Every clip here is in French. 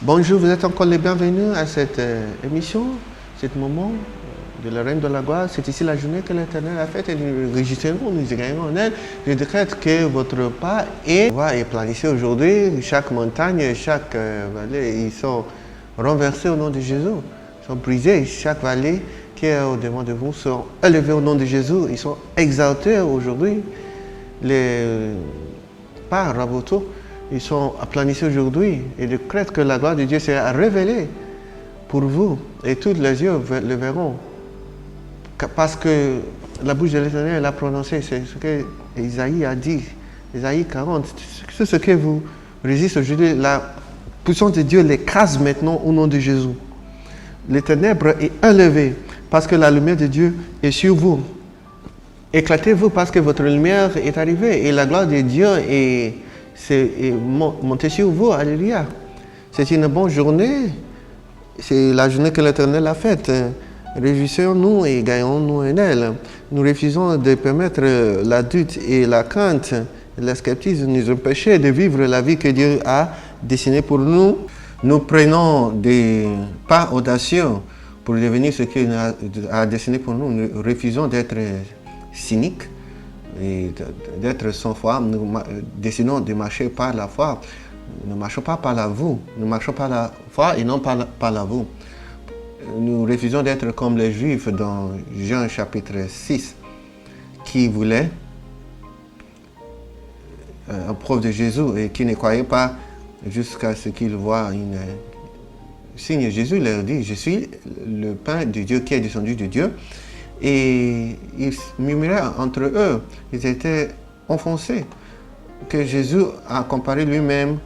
Bonjour, vous êtes encore les bienvenus à cette émission, cet moment de la Reine de la Gloire. C'est ici la journée que l'Éternel a faite et nous réjouissons, nous gagnons en elle. Je décrète que votre pas est planifié aujourd'hui. Chaque montagne, chaque vallée, ils sont renversés au nom de Jésus. Ils sont brisés. Chaque vallée qui est au-devant de vous sont élevés au nom de Jésus. Ils sont exaltés aujourd'hui. Les pas raboteaux, ils sont planifiés aujourd'hui. Et je décrète que la gloire de Dieu s'est révélée pour vous. Et tous les yeux le verront. Parce que la bouche de l'Éternel a prononcé, c'est ce que Isaïe a dit. Isaïe 40. C'est ce que vous résistez aujourd'hui. La puissance de Dieu l'écrase maintenant au nom de Jésus. Les ténèbres est enlevées parce que la lumière de Dieu est sur vous. Éclatez-vous parce que votre lumière est arrivée et la gloire de Dieu est montée sur vous. Alléluia. C'est une bonne journée. C'est la journée que l'Éternel a faite. Réjouissons-nous et gagnons-nous en elle. Nous refusons de permettre la doute et la crainte, le scepticisme nous empêcher de vivre la vie que Dieu a dessinée pour nous. Nous prenons des pas audacieux pour devenir ce qu'il a dessiné pour nous. Nous refusons d'être cyniques et d'être sans foi. Nous décidons de marcher par la foi. Nous ne marchons pas par la vous. Nous marchons par la foi et non par la vous. Nous refusons d'être comme les Juifs dans Jean chapitre 6 qui voulaient un preuve de Jésus et qui ne croyaient pas jusqu'à ce qu'ils voient un signe. Jésus leur dit, je suis le pain de Dieu qui est descendu de Dieu. Et ils murmuraient entre eux, ils étaient enfoncés, que Jésus a comparé lui-même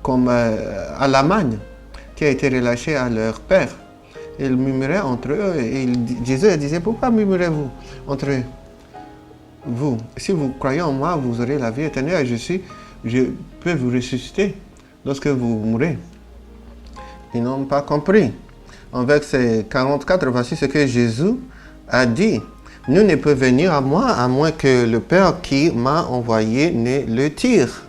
comme à la manne qui a été relâchée à leur père. Ils murmuraient entre eux et Jésus disait, pourquoi murmurez-vous entre vous? Si vous croyez en moi, vous aurez la vie éternelle. Je peux vous ressusciter lorsque vous mourrez. Ils n'ont pas compris. En verset 44, voici ce que Jésus a dit. Nul ne peut venir à moi à moins que le Père qui m'a envoyé ne le tire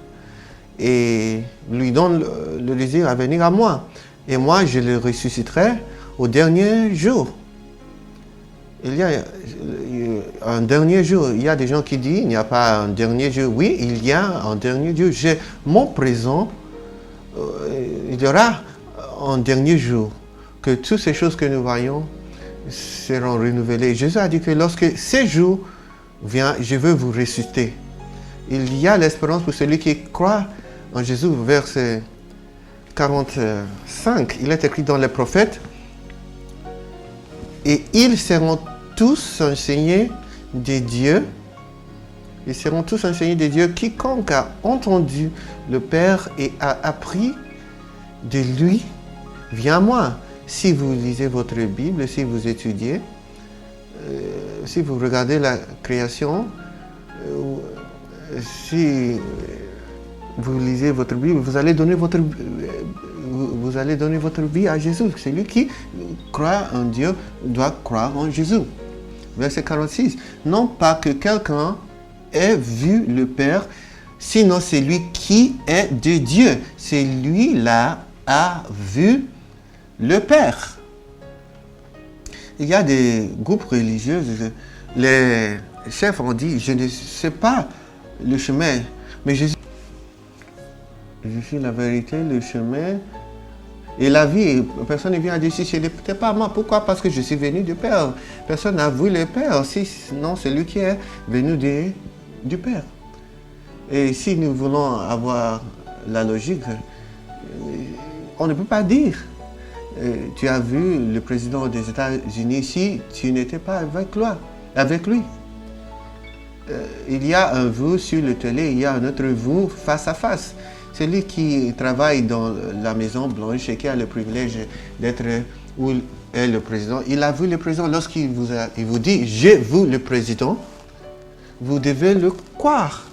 et lui donne le désir à venir à moi. Et moi, je le ressusciterai au dernier jour. Il y a un dernier jour. Il y a des gens qui disent il n'y a pas un dernier jour. Oui, il y a un dernier jour. J'ai mon présent. Il y aura un dernier jour. Que toutes ces choses que nous voyons seront renouvelées. Jésus a dit que lorsque ce jour vient, je veux vous ressusciter. Il y a l'espérance pour celui qui croit en Jésus. Verset 45, il est écrit dans les prophètes. Et ils seront tous enseignés de Dieu. Ils seront tous enseignés de Dieu. Quiconque a entendu le Père et a appris de lui, vient à moi. Si vous lisez votre Bible, si vous étudiez, si vous regardez la création, si vous lisez votre Bible, vous allez donner votre vie à Jésus. Celui qui croit en Dieu doit croire en Jésus. Verset 46. Non pas que quelqu'un ait vu le Père, sinon celui qui est de Dieu. Celui-là a vu le Père. Il y a des groupes religieux, les chefs ont dit, je ne sais pas le chemin, mais Jésus, je suis la vérité, le chemin et la vie. Personne ne vient à dire si ce n'était pas moi. Pourquoi? Parce que je suis venu du Père. Personne n'a vu le Père, sinon c'est lui qui est venu du Père. Et si nous voulons avoir la logique, on ne peut pas dire tu as vu le président des États-Unis si tu n'étais pas avec lui. Il y a un vous sur le télé, il y a un autre vous face à face. Celui qui travaille dans la Maison Blanche et qui a le privilège d'être où est le président, il a vu le président. Lorsqu'il vous dit « j'ai vu le président », vous devez le croire.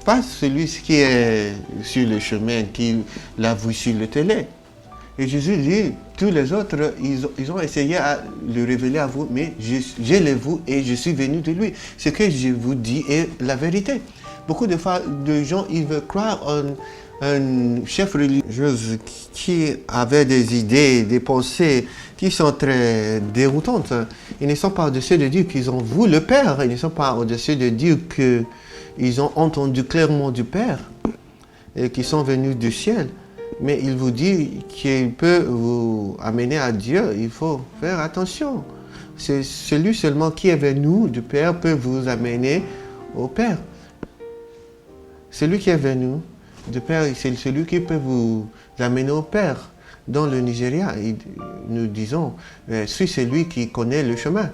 Pas celui qui est sur le chemin, qui l'a vu sur le télé. Et Jésus dit, tous les autres, ils ont essayé à le révéler à vous, mais je l'ai vu et je suis venu de lui. Ce que je vous dis est la vérité. Beaucoup de fois, de gens, ils veulent croire un chef religieux qui avait des idées, des pensées qui sont très déroutantes. Ils ne sont pas au-dessus de dire qu'ils ont vu le Père. Ils ne sont pas au-dessus de dire qu'ils ont entendu clairement du Père et qu'ils sont venus du ciel. Mais il vous dit qu'il peut vous amener à Dieu. Il faut faire attention. C'est celui seulement qui est venu du Père peut vous amener au Père. Celui qui est venu du Père, c'est celui qui peut vous amener au Père. Dans le Nigeria, nous disons, suis celui qui connaît le chemin.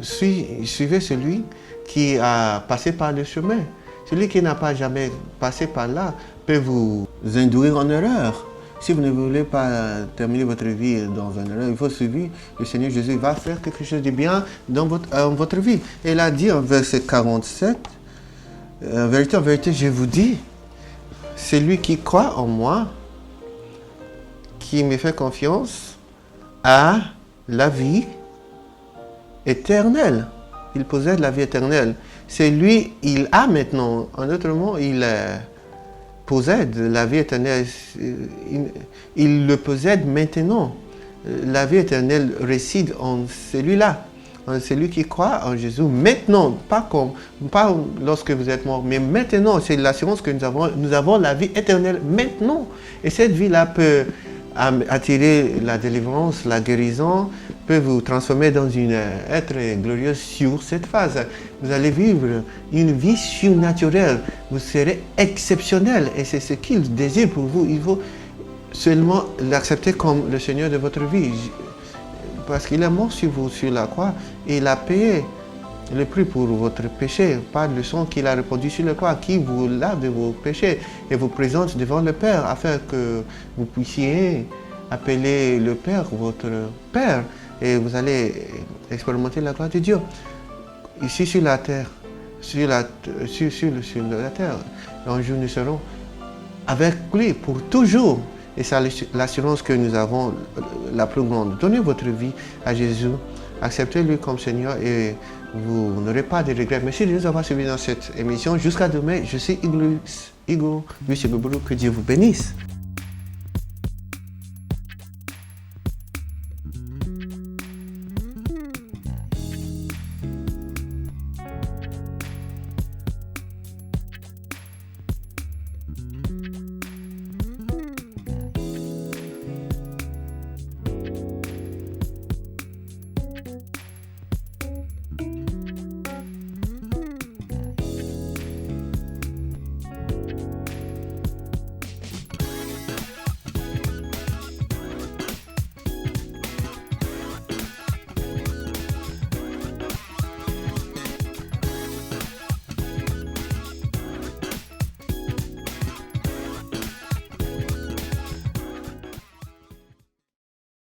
Suivez celui qui a passé par le chemin. Celui qui n'a pas jamais passé par là peut vous induire en erreur. Si vous ne voulez pas terminer votre vie dans une erreur, il faut suivre le Seigneur Jésus. Il va faire quelque chose de bien dans votre vie. Et il a dit en verset 47, en vérité, je vous dis, celui qui croit en moi, qui me fait confiance, a la vie éternelle. Il possède la vie éternelle. C'est lui, il a maintenant, en d'autres mots, il possède la vie éternelle. Il le possède maintenant. La vie éternelle réside en celui-là. Celui qui croit en Jésus maintenant, pas lorsque vous êtes mort, mais maintenant, c'est l'assurance que nous avons la vie éternelle maintenant. Et cette vie-là peut attirer la délivrance, la guérison, peut vous transformer dans une être glorieuse sur cette phase. Vous allez vivre une vie surnaturelle, vous serez exceptionnel et c'est ce qu'il désire pour vous. Il faut seulement l'accepter comme le Seigneur de votre vie. Parce qu'il est mort sur vous, sur la croix, et il a payé le prix pour votre péché, par le sang qu'il a répandu sur la croix, qui vous lave de vos péchés et vous présente devant le Père, afin que vous puissiez appeler le Père votre Père, et vous allez expérimenter la gloire de Dieu. Ici sur la terre, sur la terre, un jour nous serons avec lui pour toujours. Et c'est l'assurance que nous avons la plus grande. Donnez votre vie à Jésus, acceptez-le comme Seigneur et vous n'aurez pas de regrets. Merci de nous avoir suivis dans cette émission. Jusqu'à demain, je suis Igor Lucie Boubou. Que Dieu vous bénisse.